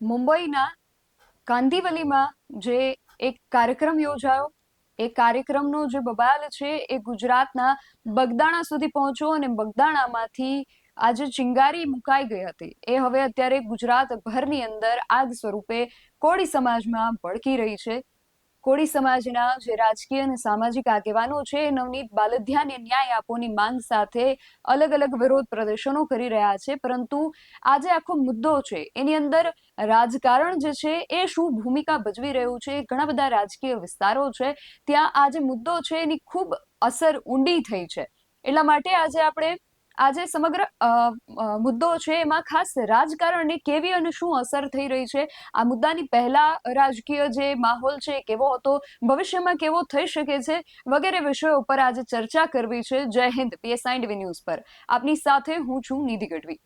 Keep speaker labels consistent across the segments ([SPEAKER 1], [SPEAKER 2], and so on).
[SPEAKER 1] મુંબઈના કાંદિવલીમાં જે એક કાર્યક્રમ યોજાયો, એ કાર્યક્રમનો જે બબાલ છે એ ગુજરાતના બગદાણા સુધી પહોંચ્યો અને બગદાણામાંથી આ જે ચિંગારી મુકાઈ ગઈ હતી એ હવે અત્યારે ગુજરાતભરની અંદર આગ સ્વરૂપે કોળી સમાજમાં ભડકી રહી છે. કોળી સમાજના જે રાજકીય અને સામાજિક આગેવાનો છે એ નવનીત બાલદિયાને ન્યાય આપોની માંગ સાથે અલગ અલગ વિરોધ પ્રદર્શનો કરી રહ્યા છે. પરંતુ આ જે આખો મુદ્દો છે એની અંદર રાજકારણ જે છે એ શું ભૂમિકા ભજવી રહ્યું છે, ઘણા બધા રાજકીય વિસ્તારો છે ત્યાં આ જે મુદ્દો છે એની ખૂબ અસર ઊંડી થઈ છે. એટલા માટે આજે સમગ્ર મુદ્દો છે એમાં ખાસ રાજકારણને કેવી અને શું અસર થઈ રહી છે, આ મુદ્દાની પહેલા રાજકીય જે માહોલ છે કેવો હતો, ભવિષ્યમાં કેવો થઈ શકે છે, વગેરે વિષયો પર આજે ચર્ચા કરવી છે. જય હિન્દ, PSI ટીવી ન્યૂઝ પર આપની સાથે હું છું નિધિ ગઢવી.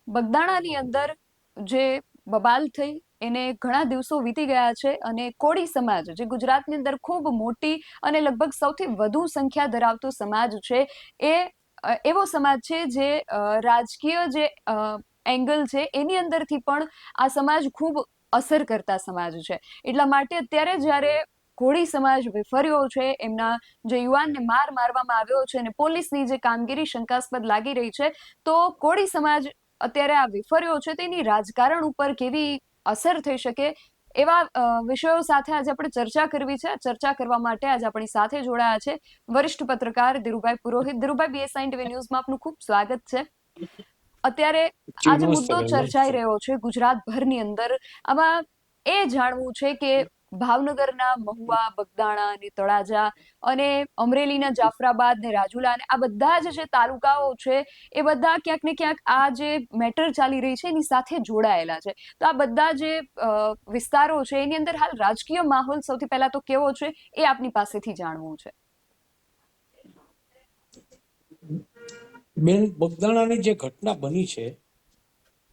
[SPEAKER 1] બગદાણાની અંદર જે બબાલ થઈ એને ઘણા દિવસો વીતી ગયા છે અને કોળી સમાજ જે ગુજરાતની અંદર ખૂબ મોટી અને લગભગ સૌથી વધુ સંખ્યા ધરાવતો સમાજ છે એ એવો સમાજ છે જે રાજકીય જે એંગલ છે એની અંદરથી પણ આ સમાજ ખૂબ અસર કરતા સમાજ છે. એટલા માટે અત્યારે જ્યારે કોળી સમાજ વિફર્યો છે, એમના જે યુવાનને મારવામાં આવ્યો છે અને પોલીસની જે કામગીરી શંકાસ્પદ લાગી રહી છે, તો કોળી સમાજ અત્યારે આ વિફર્યો છે તેની રાજકારણ ઉપર કેવી અસર થઈ શકે એવા વિષયો સાથે આજે આપણે ચર્ચા કરવી છે. ચર્ચા કરવા માટે આજે આપણી સાથે જોડાયા છે વરિષ્ઠ પત્રકાર ધીરુભાઈ પુરોહિત. ધીરુભાઈ, PSI ટીવી ન્યૂઝમાં આપનું ખૂબ સ્વાગત છે. અત્યારે આજે મુદ્દો ચર્ચાઈ રહ્યો છે ગુજરાતભરની અંદર, આમાં એ જાણવું છે કે ભાવનગરના મહુવા, બગદાણા અને તળાજા અને અમરેલીના જાફરાબાદ ને રાજુલા અને આ બધા જ જે તાલુકાઓ છે એ બધા ક્યાંક ને ક્યાંક આ જે મેટર ચાલી રહી છે એની સાથે જોડાયેલા છે. તો આ બધા જે વિસ્તારો છે એની અંદર હાલ રાજકીય માહોલ સૌથી પહેલા તો કેવો છે એ આપની પાસેથી જાણવું છે.
[SPEAKER 2] બેન, બગદાણાની જે ઘટના બની છે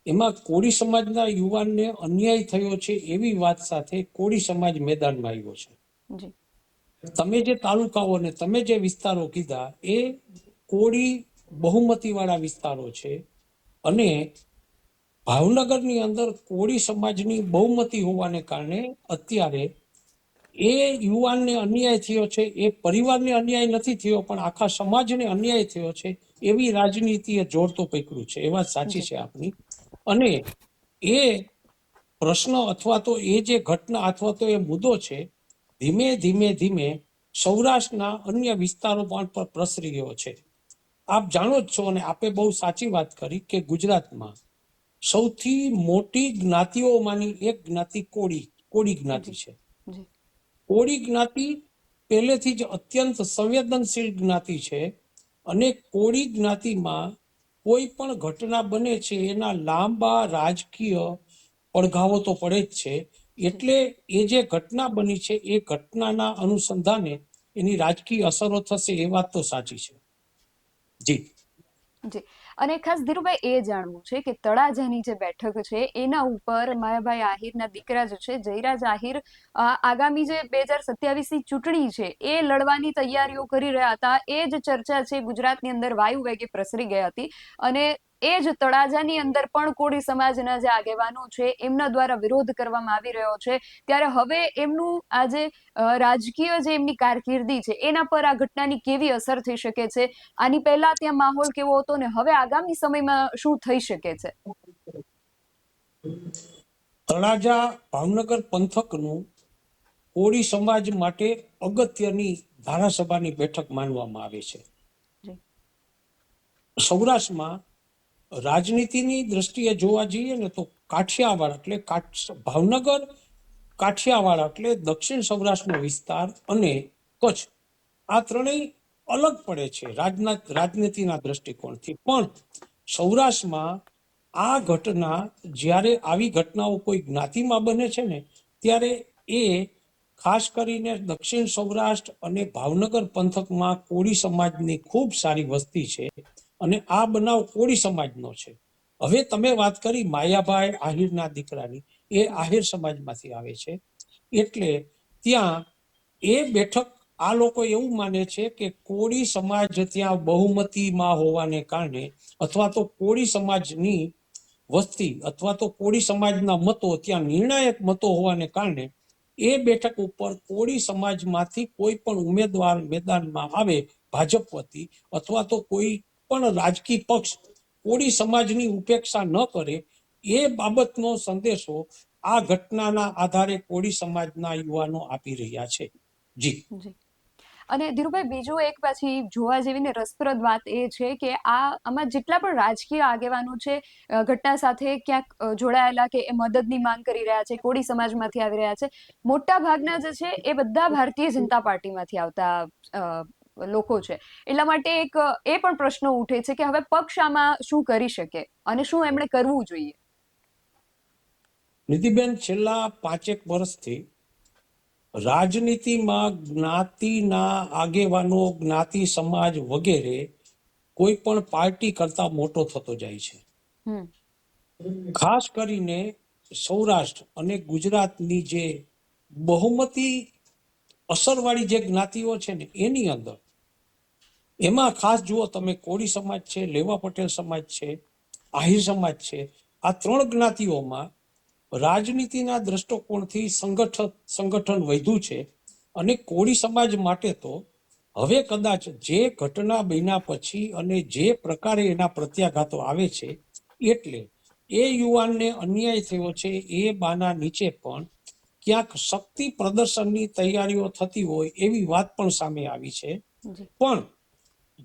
[SPEAKER 2] એમાં કોળી સમાજના યુવાનને અન્યાય થયો છે એવી વાત સાથે કોળી સમાજ મેદાનમાં આવ્યો છે. તમે જે તાલુકાઓ ને તમે જે વિસ્તારો કીધા એ કોળી બહુમતીવાળા વિસ્તારો છે અને ભાવનગરની અંદર કોળી સમાજની બહુમતી હોવાને કારણે અત્યારે એ યુવાનને અન્યાય થયો છે, એ પરિવારને અન્યાય નથી થયો પણ આખા સમાજને અન્યાય થયો છે એવી રાજનીતિએ જોર તો પકડ્યું છે. એ વાત સાચી છે આપની. અને એ પ્રશ્ન અથવા તો એ જે ઘટના અથવા તો એ મુદ્દો છે ધીમે ધીમે ધીમે સૌરાષ્ટ્રના અન્ય વિસ્તારો પણ પ્રસરી ગયો છે. આપ જાણો જ છો અને આપે બહુ સાચી વાત કરી કે ગુજરાતમાં સૌથી મોટી જ્ઞાતિઓમાંની એક જ્ઞાતિ કોળી જ્ઞાતિ છે. કોળી જ્ઞાતિ પહેલેથી જ અત્યંત સંવેદનશીલ જ્ઞાતિ છે અને કોળી જ્ઞાતિમાં કોઈ પણ ઘટના બને છે એના લાંબા રાજકીય પડઘાવો તો પડે જ છે. એટલે એ જે ઘટના બની છે એ ઘટનાના અનુસંધાને એની રાજકીય અસરો થશે એ વાત તો સાચી છે. જી
[SPEAKER 1] જી, અને ખાસ ધીરુભાઈ એ જાણવું છે કે તળાજાની જે બેઠક છે એના ઉપર માયાભાઈ આહિરના દીકરા જે છે જયરાજ આહિર આગામી જે 2027ની ચૂંટણી છે એ લડવાની તૈયારીઓ કરી રહ્યા હતા. એ જ ચર્ચા છે ગુજરાતની અંદર વાયુ વેગે પ્રસરી ગઈ હતી અને એ જ તળાજાની અંદર પણ કોળી સમાજના જે આગેવાનો છે એમના દ્વારા વિરોધ કરવામાં આવી રહ્યો છે. ત્યારે હવે એમનું આ જે રાજકીય જે એમની કારકિર્દી છે એના પર આ ઘટનાની કેવી અસર થઈ શકે છે, આની પહેલા ત્યાં માહોલ કેવો હતો ને હવે આગામી સમયમાં શું થઈ શકે છે?
[SPEAKER 2] તળાજા ભાવનગર પંથકનું કોળી સમાજ માટે અગત્યની ધારાસભાની બેઠક માનવામાં આવે છે. સૌરાષ્ટ્રમાં રાજનીતિની દ્રષ્ટિએ જોવા જઈએ ને તો કાઠિયાવાડ એટલે ભાવનગર, કાઠિયાવાડ એટલે દક્ષિણ સૌરાષ્ટ્રનો વિસ્તાર અને કચ્છ આ ત્રણેય અલગ પડે છે રાજનીતિના દ્રષ્ટિકોણથી. પણ સૌરાષ્ટ્રમાં આ ઘટના જ્યારે આવી ઘટનાઓ કોઈ જ્ઞાતિમાં બને છે ને ત્યારે એ ખાસ કરીને દક્ષિણ સૌરાષ્ટ્ર અને ભાવનગર પંથકમાં કોળી સમાજની ખૂબ સારી વસ્તી છે અને આ બનાવ કોળી સમાજનો છે. હવે તમે વાત કરી માયાભાઈ આહિરના દીકરાની, એ આહિર સમાજમાંથી આવે છે એટલે ત્યાં એ બેઠક આ લોકો એવું માને છે કે કોળી સમાજ ત્યાં બહુમતીમાં હોવાને કારણે અથવા તો કોળી સમાજની વસ્તી અથવા તો કોળી સમાજના મતો ત્યાં નિર્ણાયક મતો હોવાને કારણે એ બેઠક ઉપર કોળી સમાજમાંથી કોઈ પણ ઉમેદવાર મેદાનમાં આવે ભાજપ વતી અથવા તો કોઈ પણ રાજકીય પક્ષ કોળી સમાજની ઉપેક્ષા ન કરે એ બાબતનો સંદેશો આ ઘટનાના આધારે કોળી સમાજના યુવાનો આપી રહ્યા છે. જી.
[SPEAKER 1] જી. અને ધીરુભાઈ, બીજું એક પછી જોવા જેવી ને રસપ્રદ વાત એ છે કે આમાં જેટલા પણ રાજકીય આગેવાનો છે ઘટના સાથે ક્યાંક જોડાયેલા કે એ મદદની માંગ કરી રહ્યા છે, કોળી સમાજમાંથી આવી રહ્યા છે, મોટા ભાગના જે છે એ બધા ભારતીય જનતા પાર્ટીમાંથી આવતા લોકો છે. એટલા માટે એક એ પણ પ્રશ્ન ઉઠે છે કે હવે પક્ષ આમાં શું કરી શકે અને શું એમણે કરવું જોઈએ?
[SPEAKER 2] નિધિબેન, છેલ્લા 5 વર્ષથી રાજનીતિમાં જ્ઞાતિના આગેવાનો, જ્ઞાતિ સમાજ વગેરે કોઈ પણ પાર્ટી કરતા મોટો થતો જાય છે. ખાસ કરીને સૌરાષ્ટ્ર અને ગુજરાતની જે બહુમતી અસરવાળી જે જ્ઞાતિઓ છે ને એની અંદર એમાં ખાસ જુઓ તમે, કોળી સમાજ છે, લેવા પટેલ સમાજ છે, આહિર સમાજ છે, આ 3 જ્ઞાતિઓમાં રાજનીતિના દ્રષ્ટિકોણથી સંગઠન વધ્યું છે. અને કોળી સમાજ માટે તો હવે કદાચ જે ઘટના બન્યા પછી અને જે પ્રકારે એના પ્રત્યાઘાતો આવે છે, એટલે એ યુવાનને અન્યાય થયો છે એ બાના નીચે પણ ક્યાંક શક્તિ પ્રદર્શનની તૈયારીઓ થતી હોય એવી વાત પણ સામે આવી છે. પણ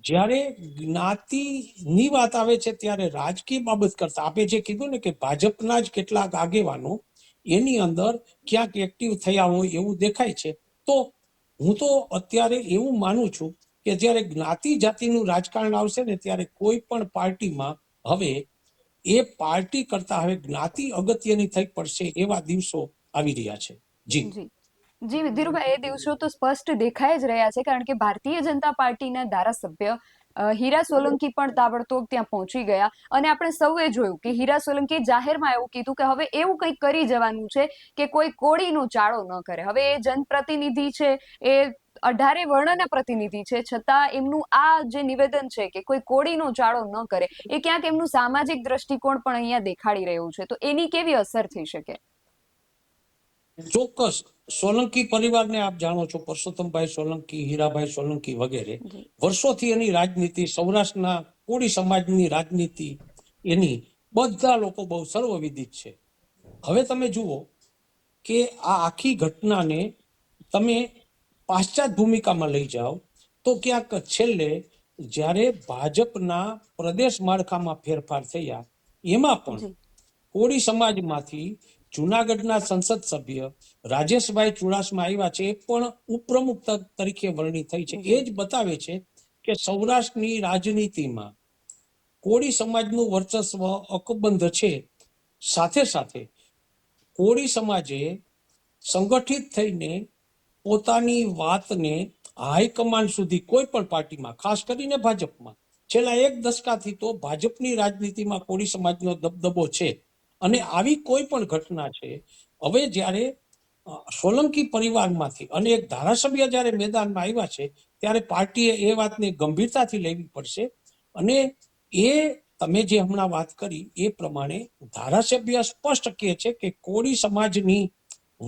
[SPEAKER 2] જ્યારે જ્ઞાતિની વાત આવે છે ત્યારે રાજકીય બાબત કરતા આપણે જે કીધું ને કે ભાજપના જ કેટલાક આગેવાનો એની અંદર ક્યાંક એક્ટિવ થયા હોય એવું દેખાય છે. તો હું તો અત્યારે એવું માનું છું કે જ્યારે જ્ઞાતિ જાતિનું રાજકારણ આવશે ને ત્યારે કોઈ પણ પાર્ટીમાં હવે એ પાર્ટી કરતા હવે જ્ઞાતિ અગત્યની થઈ પડશે એવા દિવસો આવી રહ્યા છે. જી.
[SPEAKER 1] જી ધીરુભાઈ, એ દિવસો તો સ્પષ્ટ દેખાઈ જ રહ્યા છે, કારણ કે ભારતીય જનતા પાર્ટીના ધારાસભ્ય હીરા સોલંકી પણ તાબડતોબ ત્યાં પહોંચી ગયા અને આપણે સૌએ જોયું કે હીરા સોલંકીએ જાહેરમાં એવું કીધું કે હવે એવું કંઈક કરી જવાનું છે કે કોઈ કોળીનો ચાળો ન કરે. હવે એ જનપ્રતિનિધિ છે, એ 18 વર્ણના પ્રતિનિધિ છે, છતાં એમનું આ જે નિવેદન છે કે કોઈ કોળીનો ચાળો ન કરે, એ ક્યાંક એમનું સામાજિક દ્રષ્ટિકોણ પણ અહીંયા દેખાડી રહ્યું છે. તો એની કેવી અસર થઈ શકે?
[SPEAKER 2] ચોક્કસ. સોલંકી પરિવારને આપ જાણો છો, પરસોત્તમભાઈ સોલંકી, હીરાભાઈ સોલંકી વગેરે, વર્ષોથી એની રાજનીતિ, સૌરાષ્ટ્રના કોળી સમાજની રાજનીતિ એની બધા લોકો બહુ સર્વવિદિત છે. હવે તમે જુઓ કે આ આખી ઘટનાને તમે પાશ્ચાત્ય ભૂમિકામાં લઈ જાઓ તો ક્યાંક છેલ્લે જ્યારે ભાજપના પ્રદેશ માળખામાં ફેરફાર થયા એમાં પણ કોળી સમાજમાંથી જુનાગઢના સંસદ સભ્ય રાજેશભાઈ ચુડાસમા આવ્યા છે, એ પણ ઉપપ્રમુખ તરીકે વરણી થઈ છે. એ જ બતાવે છે કે સૌરાષ્ટ્રની રાજનીતિમાં કોળી સમાજનું વર્ચસ્વ અકબંધ છે. સાથે સાથે કોળી સમાજે સંગઠિત થઈને પોતાની વાતને હાઈકમાન્ડ સુધી કોઈ પણ પાર્ટીમાં, ખાસ કરીને ભાજપમાં, છેલ્લા 1 દશકાથી તો ભાજપની રાજનીતિમાં કોળી સમાજનો દબદબો છે. અને આવી કોઈ પણ ઘટના છે, હવે જ્યારે સોલંકી પરિવારમાંથી અને એક ધારાસભ્ય જ્યારે મેદાનમાં આવ્યા છે ત્યારે પાર્ટીએ એ વાતને ગંભીરતાથી લેવી પડશે. અને એ તમે જે હમણાં વાત કરી એ પ્રમાણે ધારાસભ્ય સ્પષ્ટ કહે છે કે કોળી સમાજની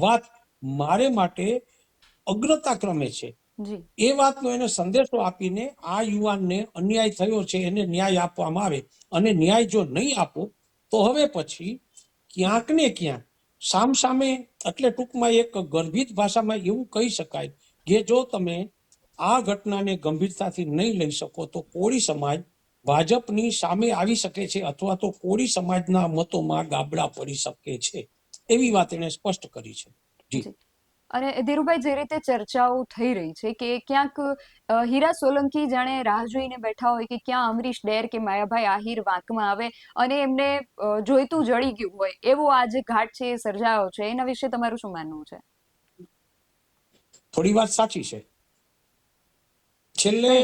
[SPEAKER 2] વાત મારે માટે અગ્રતા ક્રમે છે. એ વાતનો એને સંદેશો આપીને આ યુવાનને અન્યાય થયો છે એને ન્યાય આપવામાં આવે. અને ન્યાય જો નહીં આપો તો હવે પછી ક્યાંક ને ક્યાંક સામસામે, એટલે ટૂંકમાં એક ગર્ભિત ભાષામાં એવું કહી શકાય કે જો તમે આ ઘટનાને ગંભીરતાથી નહીં લઈ શકો તો કોળી સમાજ ભાજપની સામે આવી શકે છે અથવા તો કોળી સમાજના મતોમાં ગાબડા પડી શકે છે. એવી વાત એને સ્પષ્ટ કરી છે. જી.
[SPEAKER 1] અને ધીરુભાઈ, જે રીતે ચર્ચાઓ થઈ રહી છે કે ક્યાંક હીરા સોલંકી જાણે રાહ જોઈને બેઠા હોય કે ક્યાં અમરીશ ડેર કે માયાભાઈ આહિર વાંકમાં આવે અને એમને જોઈતું જડી ગયું હોય, એવો આ જે ઘાટ છે એ સર્જાયો છે, એના વિશે તમારું શું માનવું છે?
[SPEAKER 2] થોડી વાત સાચી છે. છેલ્લે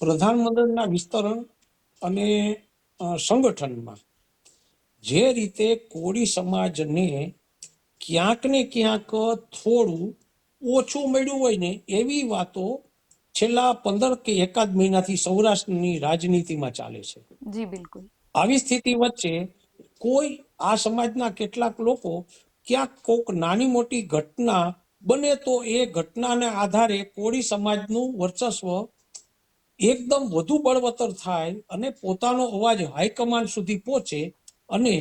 [SPEAKER 2] પ્રધાનમંત્રીના વિસ્તરણ અને સંગઠનમાં જે રીતે કોળી સમાજને ક્યાંક ને ક્યાંક થોડું ઓછું મળ્યું હોય ને એવી વાતો છેલ્લા 15 કે એકાદ મહિનાથી સૌરાષ્ટ્રની રાજનીતિમાં ચાલે છે.
[SPEAKER 1] જી બિલકુલ.
[SPEAKER 2] આવી સ્થિતિ વચ્ચે કોઈ આ સમાજના કેટલાક લોકો ક્યાંક કોક નાની મોટી ઘટના બને તો એ ઘટનાને આધારે કોળી સમાજનું વર્ચસ્વ એકદમ વધુ બળવત્તર થાય અને પોતાનો અવાજ હાઈકમાન્ડ સુધી પહોંચે અને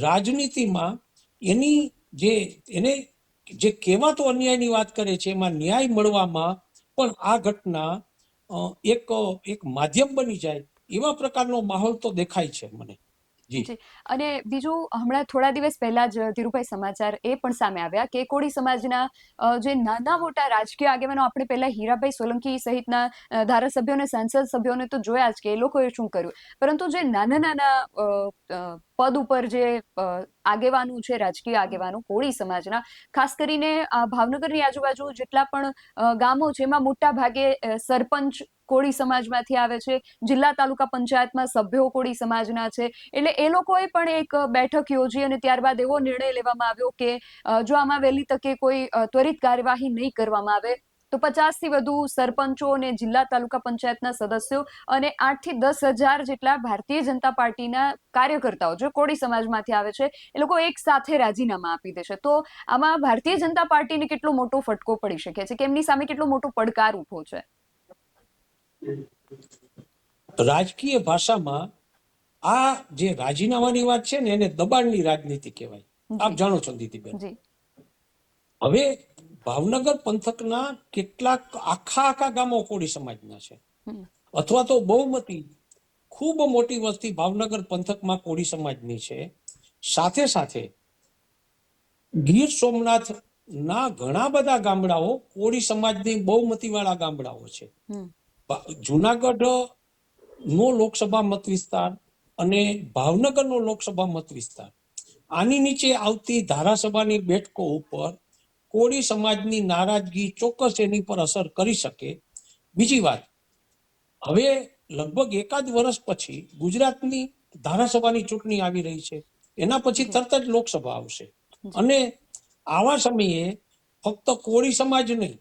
[SPEAKER 2] રાજનીતિમાં એની એને જે કહેવાતો અન્યાયની વાત કરે છે એમાં ન્યાય મળવામાં પણ આ ઘટના એક એક માધ્યમ બની જાય એવા પ્રકારનો માહોલ તો દેખાય છે મને. જી.
[SPEAKER 1] જી. અને બીજું, હમણાં થોડા દિવસ પહેલા જ ધીરુભાઈ સમાચાર એ પણ સામે આવ્યા કે કોળી સમાજના જે નાના મોટા રાજકીય આગેવાનો, આપણે પહેલા હીરાભાઈ સોલંકી સહિતના ધારાસભ્યો અને સાંસદ સભ્યોને તો જોયા જ કે એ લોકોએ શું કર્યું, પરંતુ જે નાના નાના પદ ઉપર જે આગેવાનો છે, રાજકીય આગેવાનો કોળી સમાજના, ખાસ કરીને ભાવનગરની આજુબાજુ જેટલા પણ ગામો છે એમાં મોટા ભાગે સરપંચ કોળી સમાજમાંથી આવે છે, જિલ્લા તાલુકા પંચાયતમાં સભ્યો કોળી સમાજના છે. એટલે એ લોકોએ પણ એક બેઠક યોજી અને ત્યારબાદ એવો નિર્ણય લેવામાં આવ્યો કે જો આમાં વહેલી તકે કોઈ ત્વરિત કાર્યવાહી નહીં કરવામાં આવે તો 50થી વધુ સરપંચો અને જિલ્લા તાલુકા પંચાયતના સદસ્યો અને 8 થી 10,000 જેટલા ભારતીય જનતા પાર્ટીના કાર્યકર્તાઓ જે કોળી સમાજમાંથી આવે છે એ લોકો એક સાથે રાજીનામા આપી દેશે. તો આમાં ભારતીય જનતા પાર્ટીને કેટલો મોટો ફટકો પડી શકે છે કે એમની સામે કેટલો મોટો પડકાર ઉભો છે?
[SPEAKER 2] રાજકીય ભાષામાં આ જે રાજીનામાની વાત છે ને એને દબાણની રાજનીતિ કહેવાય. આપ જાણો છો દીદીબેન. હવે ભાવનગર પંથકના કેટલાક આખા ગામો કોળી સમાજના છે, અથવા તો બહુમતી ખૂબ મોટી વસ્તી ભાવનગર પંથકમાં કોળી સમાજની છે. સાથે સાથે ગીર સોમનાથ ના ઘણા બધા ગામડાઓ કોળી સમાજની બહુમતી વાળા ગામડાઓ છે. જુનાગઢ નો લોકસભા મત વિસ્તાર અને ભાવનગરનો લોકસભા મત વિસ્તાર, આની નીચે આવતી ધારાસભાની બેઠકો ઉપર કોળી સમાજની નારાજગી ચોક્કસ એની પર અસર કરી શકે. બીજી વાત, હવે લગભગ એકાદ વર્ષ પછી ગુજરાતની ધારાસભાની ચૂંટણી આવી રહી છે, એના પછી તરત જ લોકસભા આવશે અને આવા સમયે ફક્ત કોળી સમાજ નહીં,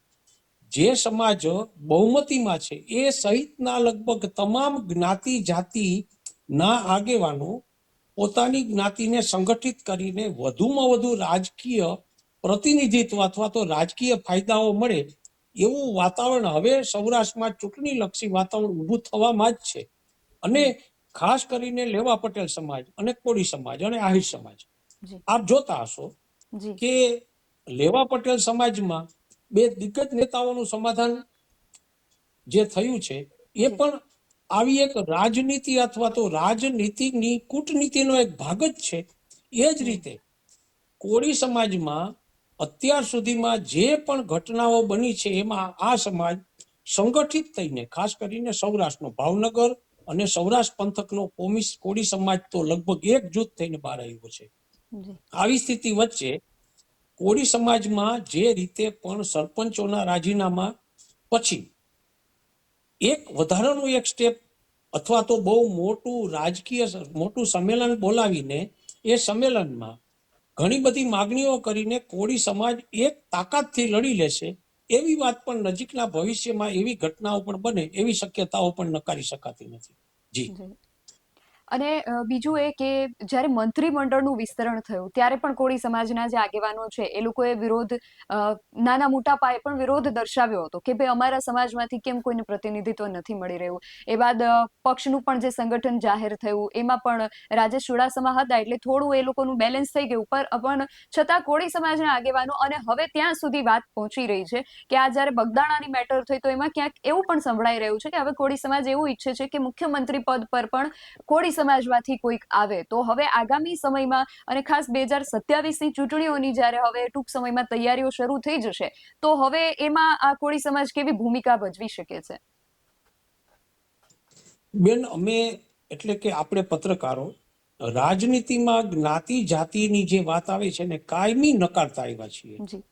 [SPEAKER 2] જે સમાજ બહુમતીમાં છે એ સહિતના લગભગ તમામ જ્ઞાતિ જાતિ ના આગેવાનો પોતાની જ્ઞાતિને સંગઠિત કરીને વધુમાં વધુ રાજકીય પ્રતિનિધિત્વ અથવા તો રાજકીય ફાયદાઓ મળે એવું વાતાવરણ હવે સૌરાષ્ટ્રમાં ચૂંટણી લક્ષી વાતાવરણ ઊભું થવામાં જ છે. અને ખાસ કરીને લેવા પટેલ સમાજ અને કોળી સમાજ અને આહિર સમાજ, આપ જોતા હશો કે લેવા પટેલ સમાજમાં બે દિગ્ગજ નેતાઓનું સમાધાન જે થયું છે એ પણ આવી એક રાજનીતિ અથવા તો રાજનીતિની કૂટનીતિનો એક ભાગ જ છે. એ જ રીતે કોળી સમાજમાં અત્યાર સુધીમાં જે પણ ઘટનાઓ બની છે એમાં આ સમાજ સંગઠિત થઈને, ખાસ કરીને સૌરાષ્ટ્રનો ભાવનગર અને સૌરાષ્ટ્ર પંથકનો કોળી સમાજ તો લગભગ એક જૂથ થઈને બહાર આવ્યો છે. આવી સ્થિતિ વચ્ચે કોળી સમાજમાં જે રીતે પણ સરપંચોના રાજીનામા પછી એક વધારાનું એક સ્ટેપ અથવા તો બહુ મોટું રાજકીય મોટું સંમેલન બોલાવીને એ સંમેલનમાં ઘણી બધી માગણીઓ કરીને કોળી સમાજ એક તાકાતથી લડી લેશે એવી વાત પણ નજીકના ભવિષ્યમાં એવી ઘટનાઓ પણ બને એવી શક્યતાઓ પણ નકારી શકાતી નથી. જી.
[SPEAKER 1] અને બીજું એ કે જ્યારે મંત્રીમંડળનું વિસ્તરણ થયું ત્યારે પણ કોળી સમાજના જે આગેવાનો છે એ લોકોએ વિરોધ, નાના મોટા પાયે પણ વિરોધ દર્શાવ્યો હતો કે ભાઈ અમારા સમાજમાંથી કેમ કોઈને પ્રતિનિધિત્વ નથી મળી રહ્યું. એ બાદ પક્ષનું પણ જે સંગઠન જાહેર થયું એમાં પણ રાજેશ ચુડાસમા હતા એટલે થોડું એ લોકોનું બેલેન્સ થઈ ગયું. પણ છતાં કોળી સમાજના આગેવાનો, અને હવે ત્યાં સુધી વાત પહોંચી રહી છે કે આ જ્યારે બગદાણાની મેટર થઈ તો એમાં ક્યાંક એવું પણ સંભળાઈ રહ્યું છે કે હવે કોળી સમાજ એવું ઈચ્છે છે કે મુખ્યમંત્રી પદ પર પણ કોળી સમાજમાંથી કોઈક આવે. તો હવે આગામી સમયમાં અને ખાસ 2027ની ચૂંટણીઓની જ્યારે હવે ટૂંક સમયમાં તૈયારીઓ શરૂ થઈ જશે તો હવે એમાં આ કોળી સમાજ કેવી ભૂમિકા ભજવી શકે છે?
[SPEAKER 2] બેન, અમે એટલે કે આપણે પત્રકારો રાજનીતિમાં જ્ઞાતિ જાતિની જે વાત આવે છે ને કાયમી નકારતા આવ્યા છીએ.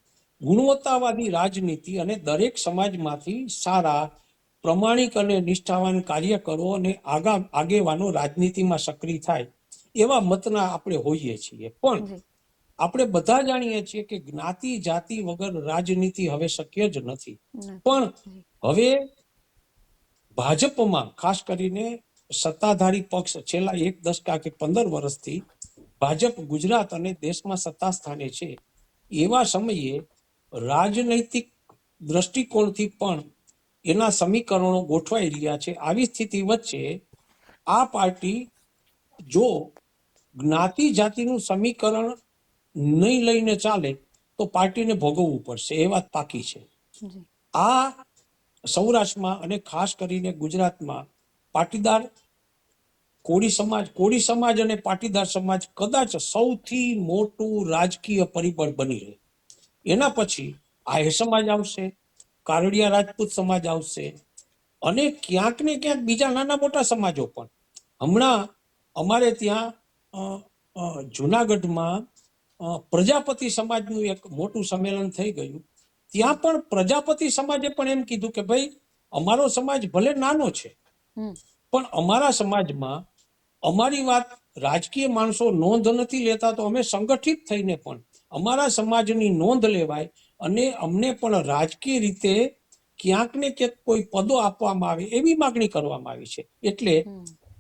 [SPEAKER 2] ગુણવત્તાવાદી રાજનીતિ અને દરેક સમાજમાંથી સારા, પ્રમાણિક અને નિષ્ઠાવાન કાર્યકરો અને આગેવાનો રાજનીતિમાં સક્રિય થાય એવા મતના આપણે હોઈએ છીએ. પણ આપણે બધા જાણીએ છીએ કે જ્ઞાતિ જાતિ વગર રાજનીતિ હવે શક્ય જ નથી. પણ હવે ભાજપમાં ખાસ કરીને સત્તાધારી પક્ષ છેલ્લા 1 દશકા કે 15 વર્ષથી ભાજપ ગુજરાત અને દેશમાં સત્તા સ્થાને છે. એવા સમયે રાજનૈતિક દ્રષ્ટિકોણથી પણ એના સમીકરણો ગોઠવાઈ રહ્યા છે. આવી સ્થિતિ વચ્ચે આ પાર્ટી જો જ્ઞાતિ જાતિનું સમીકરણ નહીં લઈને ચાલે તો પાર્ટીને ભોગવવું પડશે, એ વાત પાકી છે. આ સૌરાષ્ટ્રમાં અને ખાસ કરીને ગુજરાતમાં પાટીદાર કોળી સમાજ અને પાટીદાર સમાજ કદાચ સૌથી મોટું રાજકીય પરિબળ બની રહે. એના પછી આહિર સમાજ આવશે, કારડિયા રાજપૂત સમાજ આવશે અને ક્યાંક ને ક્યાંક બીજા નાના મોટા સમાજો પણ. હમણાં અમારે ત્યાં જુનાગઢમાં પ્રજાપતિ સમાજનું એક મોટું સંમેલન થઈ ગયું. ત્યાં પણ પ્રજાપતિ સમાજે પણ એમ કીધું કે ભાઈ અમારો સમાજ ભલે નાનો છે પણ અમારા સમાજમાં અમારી વાત રાજકીય માણસો નોંધ નથી લેતા, તો અમે સંગઠિત થઈને પણ અમારા સમાજની નોંધ લેવાય અને અમને પણ રાજકીય રીતે ક્યાંક ને ક્યાંક કોઈ પદો આપવામાં આવે એવી માગણી કરવામાં આવી છે. એટલે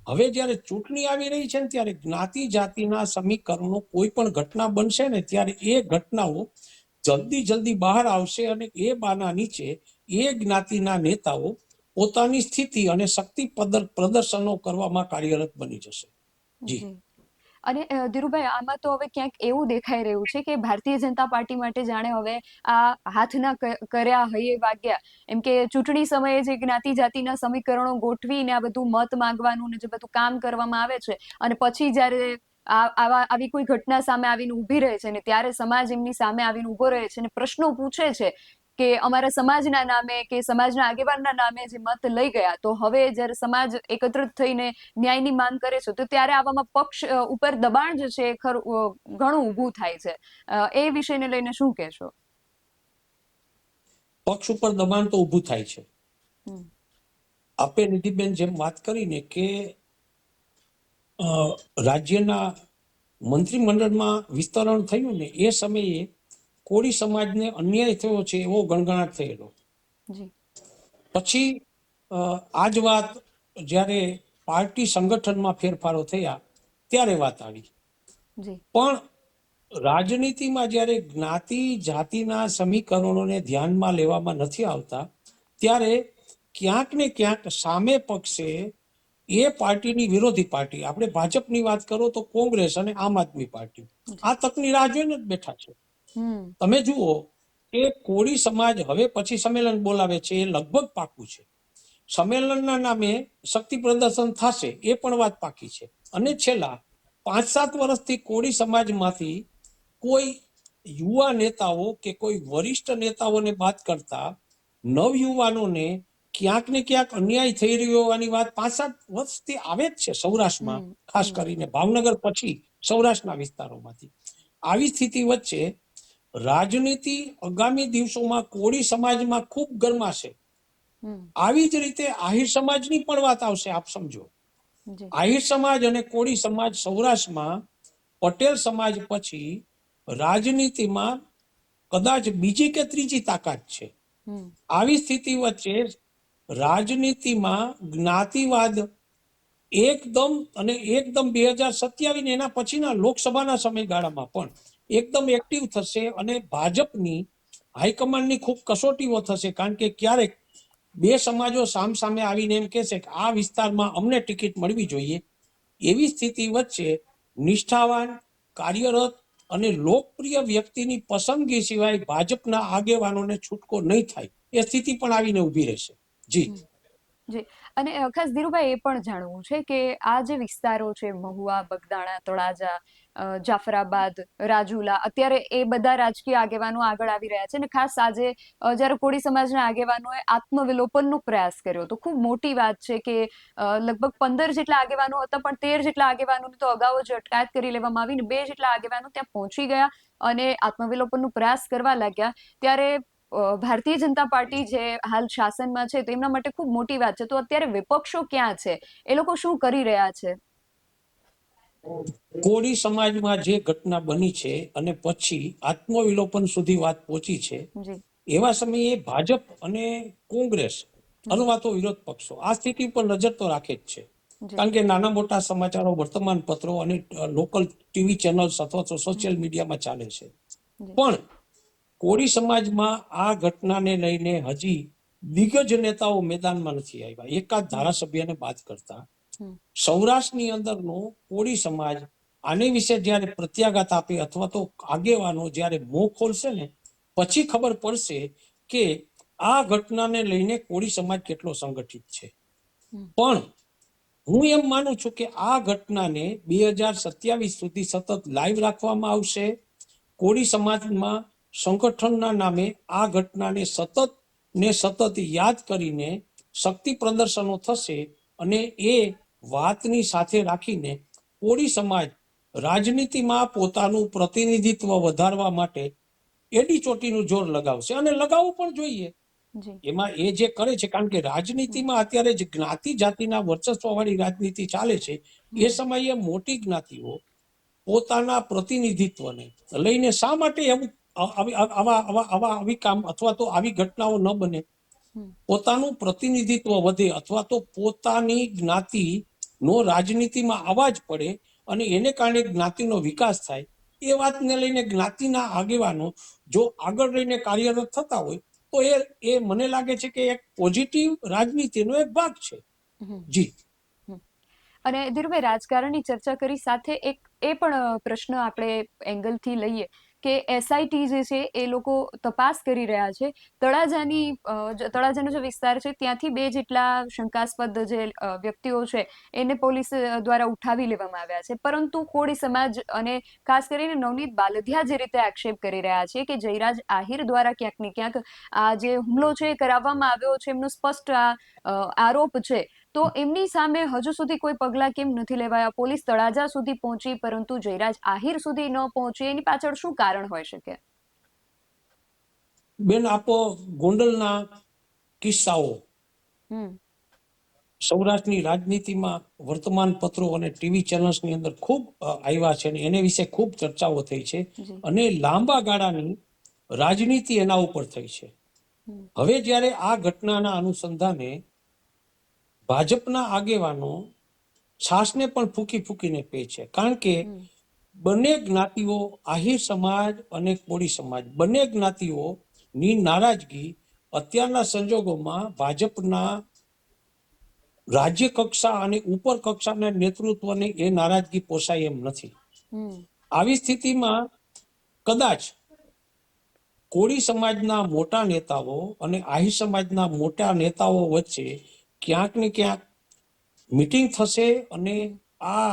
[SPEAKER 2] હવે જ્યારે ચૂંટણી આવી રહી છે ને ત્યારે જ્ઞાતિ જાતિના સમીકરણો કોઈ પણ ઘટના બનશે ને ત્યારે એ ઘટનાઓ જલ્દી બહાર આવશે અને એ બાના નીચે એ જ્ઞાતિના નેતાઓ પોતાની સ્થિતિ અને શક્તિ પ્રદર્શનો કરવામાં કાર્યરત બની જશે. જી.
[SPEAKER 1] અને ધીરુભાઈ, આમાં તો હવે ક્યાંક એવું દેખાઈ રહ્યું છે કે ભારતીય જનતા પાર્ટી માટે જાણે હવે આ હાથના કર્યા હૈયે વાગ્યા, એમ કે ચૂંટણી સમયે જે જ્ઞાતિ જાતિના સમીકરણો ગોઠવીને આ બધું મત માંગવાનું ને જે બધું કામ કરવામાં આવે છે અને પછી જ્યારે આવી કોઈ ઘટના સામે આવીને ઊભી રહે છે ને ત્યારે સમાજ એમની સામે આવીને ઊભો રહે છે અને પ્રશ્નો પૂછે છે કે અમારા સમાજના નામે કે સમાજના આગેવાનના નામે જે મત લઈ ગયા, તો હવે જ્યારે સમાજ એકત્રિત થઈને ન્યાયની માંગ કરે છે તો ત્યારે આવામાં પક્ષ ઉપર દબાણ જે છે ઘણું ઊભું થાય છે. એ વિષયને લઈને શું કહેશો?
[SPEAKER 2] પક્ષ ઉપર દબાણ તો ઊભું થાય છે. આપે નિધિબેન જેમ વાત કરીને કે રાજ્યના મંત્રીમંડળમાં વિસ્તરણ થયું ને એ સમયે કોળી સમાજને અન્યાય થયો છે એવો ગણગણાટ થયેલો. પછી આ જ વાત જ્યારે પાર્ટી સંગઠનમાં ફેરફારો થયા ત્યારે વાત આવી. પણ રાજનીતિમાં જ્યારે જ્ઞાતિ જાતિના સમીકરણોને ધ્યાનમાં લેવામાં નથી આવતા ત્યારે ક્યાંક ને ક્યાંક સામે પક્ષે એ પાર્ટીની વિરોધી પાર્ટી, આપણે ભાજપની વાત કરો તો કોંગ્રેસ અને આમ આદમી પાર્ટી આ તકની રાહ જોઈને જ બેઠા છે. તમે જુઓ કે કોળી સમાજ હવે પછી સંમેલન બોલાવે છે, એ લગભગ પાકું છે. સંમેલનના નામે શક્તિ પ્રદર્શન થશે એ પણ વાત પાકી છે. અને છેલ્લા 5-7 વર્ષથી કોળી સમાજમાંથી કોઈ યુવા નેતાઓ કે કોઈ વરિષ્ઠ નેતાઓને બાદ કરતા નવયુવાનોને ક્યાંક ને ક્યાંક અન્યાય થઈ રહ્યો હોવાની વાત 5-7 વર્ષથી આવે જ છે સૌરાષ્ટ્રમાં, ખાસ કરીને ભાવનગર પછી સૌરાષ્ટ્રના વિસ્તારોમાંથી. આવી સ્થિતિ વચ્ચે રાજનીતિ આગામી દિવસોમાં કોળી સમાજમાં ખૂબ ગરમાશે. આવી જ રીતે આહિર સમાજની પણ વાત આવશે. આપ સમજો, આહિર સમાજ અને કોળી સમાજ સૌરાષ્ટ્રમાં પટેલ સમાજ પછી રાજનીતિમાં કદાચ બીજી કે ત્રીજી તાકાત છે. આવી સ્થિતિ વચ્ચે રાજનીતિમાં જ્ઞાતિવાદ એકદમ 2027 એના પછીના લોકસભાના સમયગાળામાં પણ એકદમ એક્ટિવ થશે અને ભાજપની હાઈકમાન્ડની ખૂબ કસોટીઓ થશે. કારણ કે ક્યારેક બે સમાજો સામસામે આવીને એમ કહેશે કે આ વિસ્તારમાં અમને ટિકિટ મળવી જોઈએ. એવી સ્થિતિ વચ્ચે નિષ્ઠાવાન, કાર્યરત અને લોકપ્રિય વ્યક્તિની પસંદગી સિવાય ભાજપના આગેવાનોને છૂટકો નહીં થાય એ સ્થિતિ પણ આવીને ઊભી રહેશે. જી.
[SPEAKER 1] અને ખાસ ધીરુભાઈ, એ પણ જાણવું છે કે આ જે વિસ્તારો છે મહુવા, બગદાણા, તળાજા, જાફરાબાદ, રાજુલા, અત્યારે એ બધા રાજકીય આગેવાનો આગળ આવી રહ્યા છે અને ખાસ આજે જ્યારે કોળી સમાજના આગેવાનોએ આત્મવિલોપનનો પ્રયાસ કર્યો તો ખૂબ મોટી વાત છે કે લગભગ 15 જેટલા આગેવાનો હતા પણ 13 જેટલા આગેવાનોની તો અગાઉ જ અટકાયત કરી લેવામાં આવી ને 2 જેટલા આગેવાનો ત્યાં પહોંચી ગયા અને આત્મવિલોપનનો પ્રયાસ કરવા લાગ્યા. ત્યારે ભારતીય જનતા પાર્ટી જે હાલ શાસનમાં છે તેમના માટે ખૂબ મોટી વાત છે. તો અત્યારે વિપક્ષો ક્યાં છે? એ લોકો શું કરી રહ્યા છે?
[SPEAKER 2] કોળી સમાજમાં જે ઘટના બની છે અને પછી આત્મવિલોપન સુધી વાત પહોંચી છે,
[SPEAKER 1] જી
[SPEAKER 2] એવા સમયે ભાજપ અને કોંગ્રેસ અથવા તો વિરોધ પક્ષો આ સ્થિતિ પર નજર તો રાખે જ છે.
[SPEAKER 1] જી
[SPEAKER 2] કારણ કે નાના મોટા સમાચારો વર્તમાન પત્રો અને લોકલ ટીવી ચેનલ્સ અથવા તો સોશિયલ મીડિયામાં ચાલે છે.
[SPEAKER 1] જી
[SPEAKER 2] પણ કોળી સમાજમાં આ ઘટનાને લઈને હજી દિગ્ગજ નેતાઓ મેદાનમાં નથી આવ્યા, એકાદ ધારાસભ્યને બાદ કરતા. સૌરાષ્ટ્રની અંદરનો કોળી સમાજ આની વિશે જ્યારે પ્રત્યાઘાત આપે અથવા તો આગેવાનો જ્યારે મોં ખોલશે ને, પછી ખબર પડશે કે આ ઘટનાને લઈને કોળી સમાજ કેટલો સંગઠિત છે. પણ હું એમ માનું છું કે આ ઘટનાને 2027 સુધી સતત લાઈવ રાખવામાં આવશે. કોળી સમાજમાં સંગઠનના નામે આ ઘટનાને સતત યાદ કરીને શક્તિ પ્રદર્શનો થશે અને એ વાતની સાથે રાખીને કોળી સમાજ રાજનીતિમાં પોતાનું પ્રતિનિધિત્વ વધારવા માટે એડી ચોટીનું જોર લગાવશે અને લગાવવું પણ જોઈએ.
[SPEAKER 1] જી
[SPEAKER 2] એમાં એ જે કરે છે, કારણ કે રાજનીતિમાં અત્યારે જે જ્ઞાતિ જાતિના વર્ચસ્વવાળી રાજનીતિ ચાલે છે, એ સમયે મોટી જ્ઞાતિઓ પોતાના પ્રતિનિધિત્વને લઈને શા માટે એવું આવી કામ અથવા તો આવી ઘટનાઓ ન બને, પોતાનું પ્રતિનિધિત્વ વધે અથવા તો પોતાની જ્ઞાતિનો રાજનીતિમાં અવાજ પડે અને એને કારણે જ્ઞાતિનો વિકાસ થાય, એ વાતને લઈને જ્ઞાતિના આગેવાનો જો આગળ રહીને કાર્યરત થતા હોય તો એ મને લાગે છે કે એક પોઝિટિવ રાજનીતિનો એક ભાગ છે. જી.
[SPEAKER 1] અને ધીરુભાઈ, રાજકારણની ચર્ચા કરી સાથે એક એ પણ પ્રશ્ન આપણે એંગલથી લઈએ કે એસઆઈટી જે છે એ લોકો તપાસ કરી રહ્યા છે. તળાજાનો જે વિસ્તાર છે ત્યાંથી 2 જેટલા શંકાસ્પદ જે વ્યક્તિઓ છે એને પોલીસ દ્વારા ઉઠાવી લેવામાં આવ્યા છે. પરંતુ કોળી સમાજ અને ખાસ કરીને નવનીત બાલધિયા જે રીતે આક્ષેપ કરી રહ્યા છે કે જયરાજ આહિર દ્વારા ક્યાંક ને ક્યાંક આ જે હુમલો છે એ કરાવવામાં આવ્યો છે, એમનો સ્પષ્ટ આરોપ છે. તો એમની સામે હજુ સુધી કોઈ પગલાં કેમ નથી લેવાયા? પોલીસ તળાજા સુધી પહોંચી પરંતુ જયરાજ આહિર સુધી ન પહોંચી, એની પાછળ શું કારણ હોઈ શકે?
[SPEAKER 2] બેન, આપો ગોંડલના કિસ્સાઓ સૌરાષ્ટ્રની રાજનીતિમાં વર્તમાન પત્રો અને ટીવી ચેનલ્સની અંદર ખૂબ આવ્યા છે અને એને વિશે ખૂબ ચર્ચાઓ થઈ છે અને લાંબા ગાળાની રાજનીતિ એના ઉપર થઈ છે. હવે જ્યારે આ ઘટનાના અનુસંધાને ભાજપના આગેવાનો છાસને પણ ફૂંકી ફૂંકીને પે છે, કારણ કે બંને જ્ઞાતિઓ, આહિર સમાજ અને કોળી સમાજ, બંને જ્ઞાતિઓની નારાજગી અત્યારના સંજોગોમાં ભાજપના રાજ્ય કક્ષા અને ઉપર કક્ષાના નેતૃત્વને એ નારાજગી પોસાય એમ નથી. આવી સ્થિતિમાં કદાચ કોળી સમાજના મોટા નેતાઓ અને આહિર સમાજના મોટા નેતાઓ વચ્ચે ક્યાંક ને ક્યાંક મીટિંગ થશે અને આ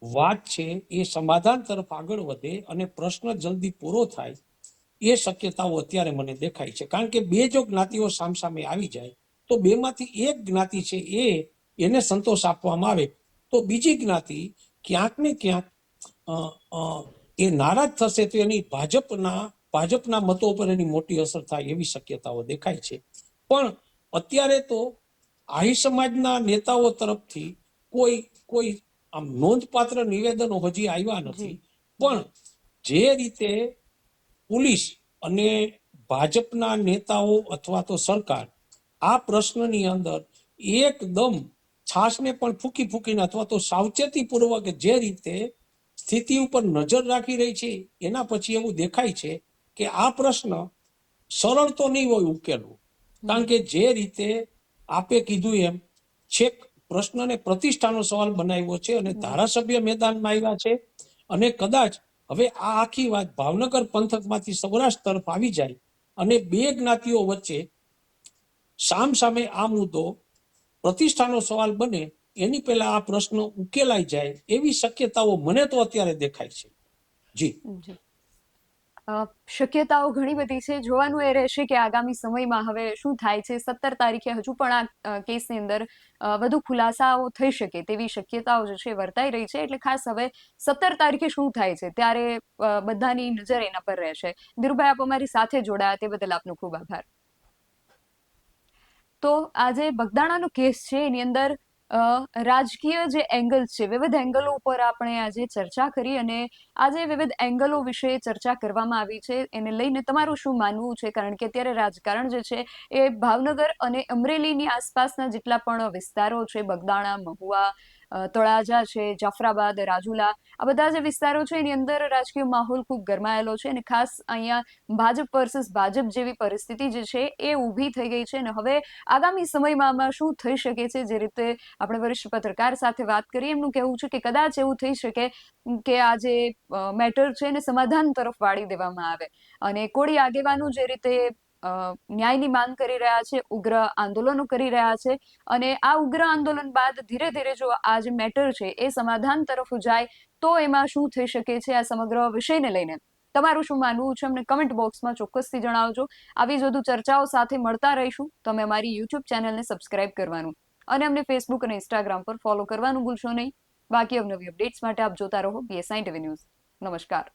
[SPEAKER 2] વાત છે એ સમાધાન તરફ આગળ વધે અને પ્રશ્ન જલ્દી પૂરો થાય, એ શક્યતાઓ અત્યારે મને દેખાય છે. કારણ કે 2 જો જ્ઞાતિઓ સામસામે આવી જાય તો 2માંથી એક જ્ઞાતિ છે એને સંતોષ આપવામાં આવે તો બીજી જ્ઞાતિ ક્યાંક ને ક્યાંક એ નારાજ થશે, તો એની ભાજપના મતો ઉપર એની મોટી અસર થાય એવી શક્યતાઓ દેખાય છે. પણ અત્યારે તો આહિર સમાજના નેતાઓ તરફથી કોઈ આમ નોંધપાત્ર નિવેદનો હજી આવ્યા નથી. પણ જે રીતે પોલીસ અને ભાજપના નેતાઓ અથવા તો સરકાર આ પ્રશ્નની અંદર એકદમ છાસને પણ ફૂંકી ફૂંકીને અથવા તો સાવચેતીપૂર્વક જે રીતે સ્થિતિ ઉપર નજર રાખી રહી છે, એના પછી એવું દેખાય છે કે આ પ્રશ્ન સરળ તો નહીં હોય ઉકેલવું. કારણ કે જે રીતે આપે કીધું એમ છેક પ્રશ્નને પ્રતિષ્ઠાનો સવાલ બનાવ્યો છે અને ધારાસભ્ય મેદાનમાં આવ્યા છે અને કદાચ હવે આ આખી વાત ભાવનગર પંથકમાંથી સૌરાષ્ટ્ર તરફ આવી જાય અને 2 જ્ઞાતિઓ વચ્ચે સામસામે આ મુદ્દો પ્રતિષ્ઠાનો સવાલ બને એની પહેલા આ પ્રશ્ન ઉકેલાઈ જાય એવી શક્યતાઓ મને તો અત્યારે દેખાય છે. જી.
[SPEAKER 1] શક્યતાઓ ઘણી બધી છે. જોવાનું એ રહેશે કે આગામી સમયમાં હવે શું થાય છે. 17 તારીખે હજુ પણ આ કેસની અંદર વધુ ખુલાસાઓ થઈ શકે તેવી શક્યતાઓ જે છે વર્તાઈ રહી છે. એટલે ખાસ હવે 17 તારીખે શું થાય છે ત્યારે બધાની નજર એના પર રહેશે. ધીરુભાઈ, આપ અમારી સાથે જોડાયા તે બદલ આપનો ખૂબ આભાર. તો આજે બગદાણાનો કેસ છે એની અંદર રાજકીય જે એંગલ છે, વિવિધ એંગલો ઉપર આપણે આજે ચર્ચા કરી અને આજે વિવિધ એંગલો વિશે ચર્ચા કરવામાં આવી છે. એને લઈને તમારું શું માનવું છે? કારણ કે અત્યારે રાજકારણ જે છે એ ભાવનગર અને અમરેલીની આસપાસના જેટલા પણ વિસ્તારો છે, બગદાણા, મહુવા, તળાજા છે, જાફરાબાદ, રાજુલા, આ બધા જે વિસ્તારો છે એની અંદર રાજકીય માહોલ ખૂબ ગરમાયેલો છે અને ખાસ અહીંયા ભાજપ વર્સિસ ભાજપ જેવી પરિસ્થિતિ જે છે એ ઊભી થઈ ગઈ છે અને હવે આગામી સમયમાં આમાં શું થઈ શકે છે, જે રીતે આપણે વરિષ્ઠ પત્રકાર સાથે વાત કરી, એમનું કહેવું છે કે કદાચ એવું થઈ શકે કે આ જે મેટર છે એને સમાધાન તરફ વાળી દેવામાં આવે અને કોળી આગેવાનો જે રીતે ન્યાયની માંગ કરી રહ્યા છે, ઉગ્ર આંદોલનો કરી રહ્યા છે અને આ ઉગ્ર આંદોલન બાદ ધીરે ધીરે જો આ જે મેટર છે એ સમાધાન તરફ જાય તો એમાં શું થઈ શકે છે, આ સમગ્ર વિષયને લઈને તમારું શું માનવું છે અમને કમેન્ટ બોક્સમાં ચોક્કસથી જણાવજો. આવી જ વધુ ચર્ચાઓ સાથે મળતા રહીશું. તમે અમારી યુટ્યુબ ચેનલને સબસ્ક્રાઇબ કરવાનું અને અમને ફેસબુક અને ઇન્સ્ટાગ્રામ પર ફોલો કરવાનું ભૂલશો નહીં. બાકી અવનવી અપડેટ્સ માટે આપ જોતા રહો BSI ટીવી ન્યૂઝ. નમસ્કાર.